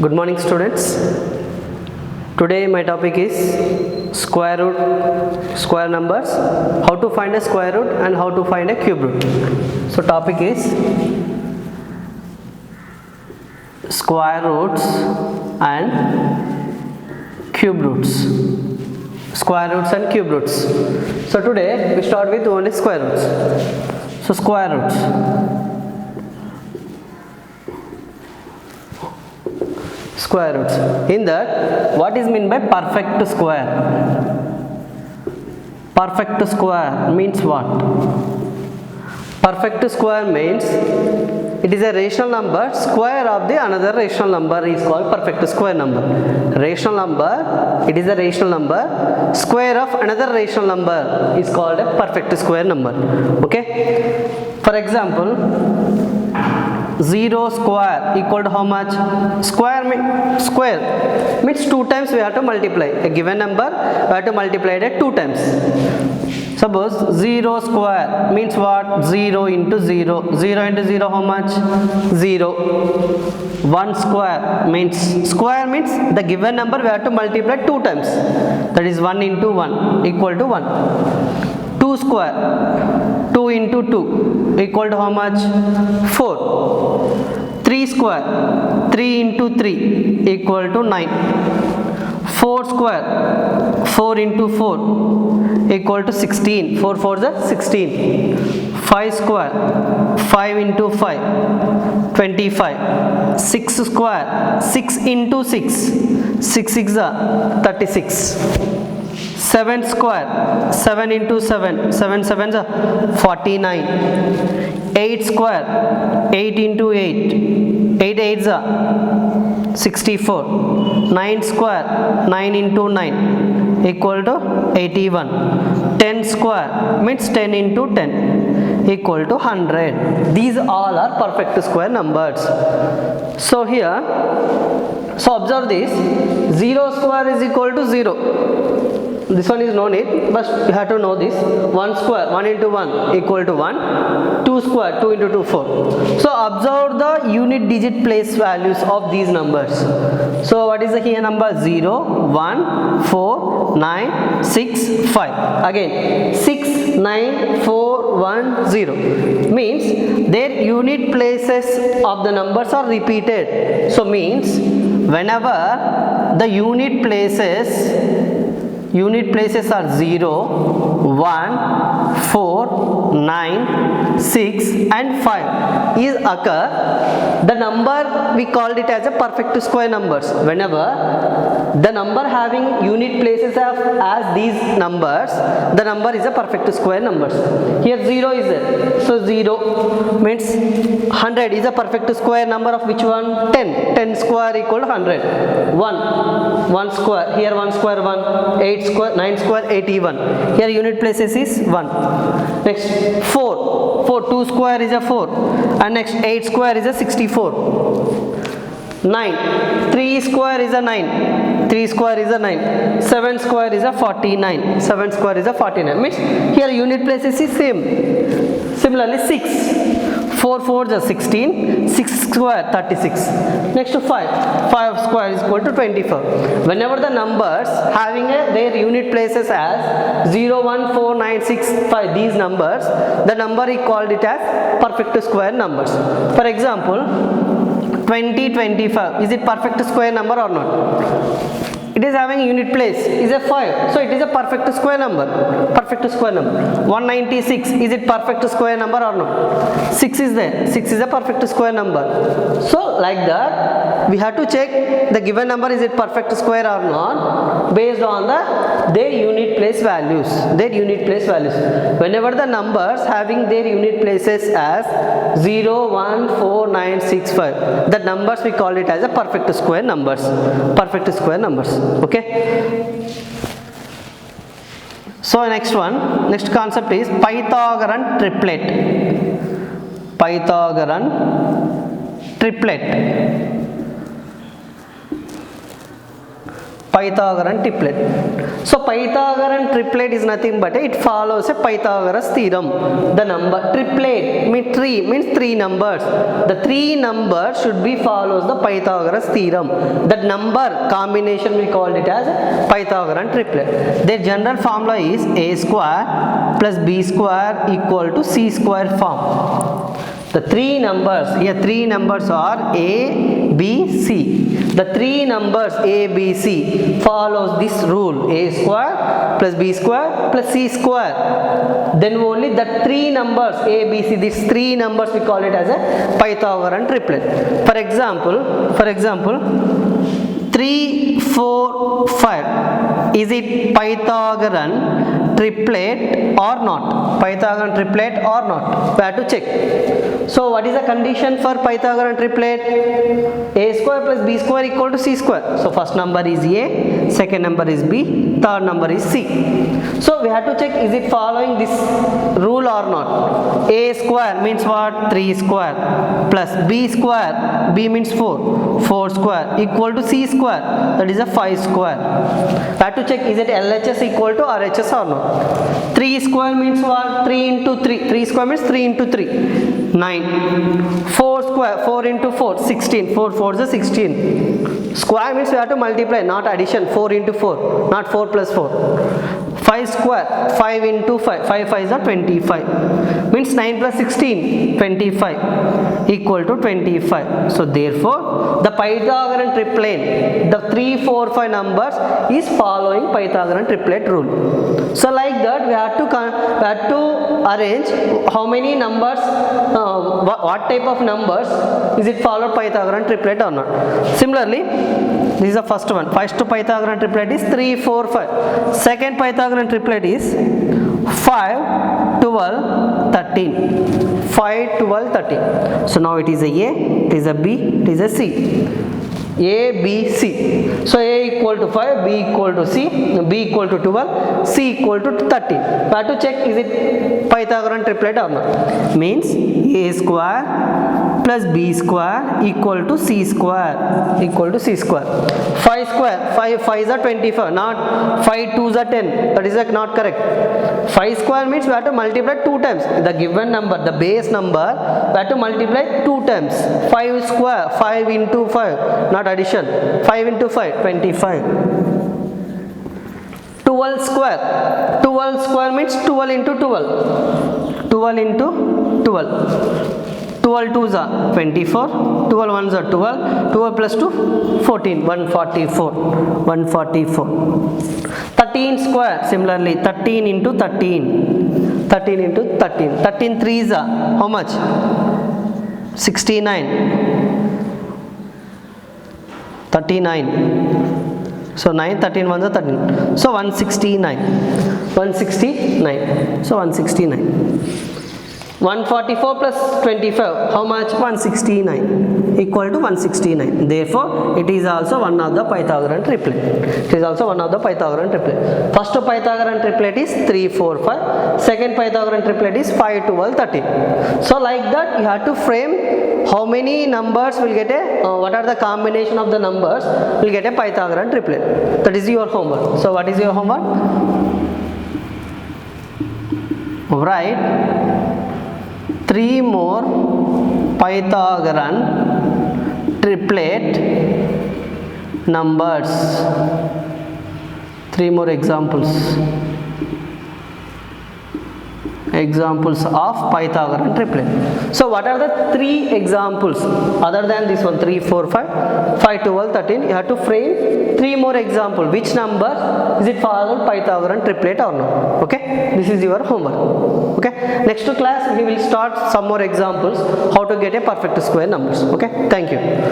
Good morning, students. Today my topic is square root, square numbers, how to find a square root and how to find a cube root. So topic is square roots and cube roots. Square roots and cube roots. So today we start with only square roots. So square roots. Square roots. In that, what is meant by perfect square? Perfect square means what? Perfect square means it is a rational number. Square of the another rational number is called perfect square number. Rational number, it is a rational number. Square of another rational number is called a perfect square number. Okay. For example, 0 square equal to how much? Square means 2 times we have to multiply a given number, we have to multiply it 2 times. Suppose 0 square means what? 0 into 0. 0 into 0 how much? 0. 1 square means the given number we have to multiply 2 times, that is 1 into 1 equal to 1. 2 square, 2 into 2 equal to how much? 4. 3 square, 3 into 3 equal to 9. 4 square, 4 into 4 equal to 16. 4 4 is 16. 5 square, 5 into 5, 25. 6 square, 6 into 6, 6 6 is 36. 7 square, 7 into 7, 7 7 is 49. 8 square, 8 into 8, 8 8 is 64. 9 square, 9 into 9 equal to 81. 10 square means 10 into 10 equal to 100. These all are perfect square numbers. So here, so observe this, 0 square is equal to 0. This one is no need, but you have to know this. 1 square, 1 into 1 equal to 1. 2 square, 2 into 2, 4. So observe the unit digit place values of these numbers. So what is the here number? 0, 1, 4, 9, 6, 5. Again 6, 9, 4, 1, 0. Means their unit places of the numbers are repeated. So means whenever the unit places are 0, 1, 4, 9, 6 and 5 is occur, the number we called it as a perfect square numbers. Whenever the number having unit places as these numbers, the number is a perfect square numbers. Here 0 is there. So 0 means 100 is a perfect square number of which one? 10. 10 square equal to 100. 1 square, here 1 square 1. 8 square, 9 square 81. Here unit places is 1. Next 4, 2 square is a 4 and next 8 square is a 64. 9, 3 square is a 9. 3 square is a 9. 7 square is a 49. 7 square is a 49. Means here unit places is same. Similarly 6. 4 4 is 16. 6 square 36. Next to 5. 5 square is equal to 24. Whenever the numbers having their unit places as 0, 1, 4, 9, 6, 5, these numbers, the number we called it as perfect square numbers. For example, 20, 25, is it perfect square number or not? It is having unit place is a 5, so it is a perfect square number. Perfect square number. 196, is it perfect square number or not? 6 is there. 6 is a perfect square number. So like that, we have to check the given number is it perfect square or not based on their unit place values. Whenever the numbers having their unit places as 0, 1, 4, 9, 6, 5, the numbers we call it as a perfect square numbers. Perfect square numbers. Okay. So next concept is Pythagorean triplet. Pythagorean Pythagorean triplet. So Pythagorean triplet is nothing but it follows a Pythagoras theorem. The number triplet means three numbers. The three numbers should be follows the Pythagoras theorem. That number combination we called it as Pythagorean triplet. Their general formula is a square plus b square equal to c square form. The three numbers, here three numbers are A, B, C. The three numbers A, B, C follows this rule, A square plus B square plus C square. Then only the three numbers A, B, C, these three numbers we call it as a Pythagorean triplet. For example, 3, 4, 5. Is it Pythagorean triplet or not? Pythagorean triplet or not? We have to check. So what is the condition for Pythagorean triplet? A square plus B square equal to C square. So first number is A, second number is B, third number is C. So we have to check, is it following this rule or not? A square means what? 3 square plus B square, B means 4, 4 square equal to C square, that is a 5 square. We have to check, is it LHS equal to RHS or not? 3 square means what? 3 into 3, 3 square means 3 into 3, 9. 4 square, 4 into 4, 16, 4 4 is 16. Square means we have to multiply, not addition, 4 into 4, not 4 plus 4. 5 square, 5 into 5, 5 5 is 25, means 9 plus 16, 25 equal to 25. So therefore the Pythagorean triplet, the 3, 4, 5 numbers is following Pythagorean triplet rule. So like that we have to arrange how many numbers, what type of numbers is it followed Pythagorean triplet or not. Similarly, this is the first one. First Pythagorean triplet is 3, 4, 5. Second Pythagorean triplet is 5, 12, 13. 5, 12, 13. So now it is a A, it is a B, it is a C. A, B, C. So A equal to 5, B equal to C, B equal to 12, C equal to 13. We have to check, is it Pythagorean triplet or not. Means A square plus B square equal to C square, equal to C square. 5 square, 5 5s are 25, not 5 2s are 10, that is not correct. 5 square means we have to multiply 2 times the given number, the base number, we have to multiply 2 times. 5 square, 5 into 5, not addition, 5 into 5, 25. 12 square, 12 square means 12 into 12, 12 into 12. 12 2s are 24, 12 1s are 12, 12 plus 2, 14, 144, 144. 13 square, similarly 13 into 13, 13 into 13, 13 3s are how much? 69, 39. So 9, 13 1s are 13. So 169, 169. So 169. 144 plus 25, how much? 169, equal to 169. Therefore, it is also one of the Pythagorean triplet. It is also one of the Pythagorean triplet. First Pythagorean triplet is 3, 4, 5. Second Pythagorean triplet is 5, 12, 13. So like that, you have to frame how many numbers will get a, what are the combination of the numbers will get a Pythagorean triplet. That is your homework. So what is your homework? Write 3 more Pythagorean triplet numbers. 3 more examples of Pythagorean triplet. So what are the 3 examples other than this one? 3, 4, 5, 5, 12, 13. You have to frame 3 more examples. Which number is it followed Pythagorean triplet or not? Okay, this is your homework. Okay, next class we will start some more examples how to get a perfect square numbers. Okay, thank you.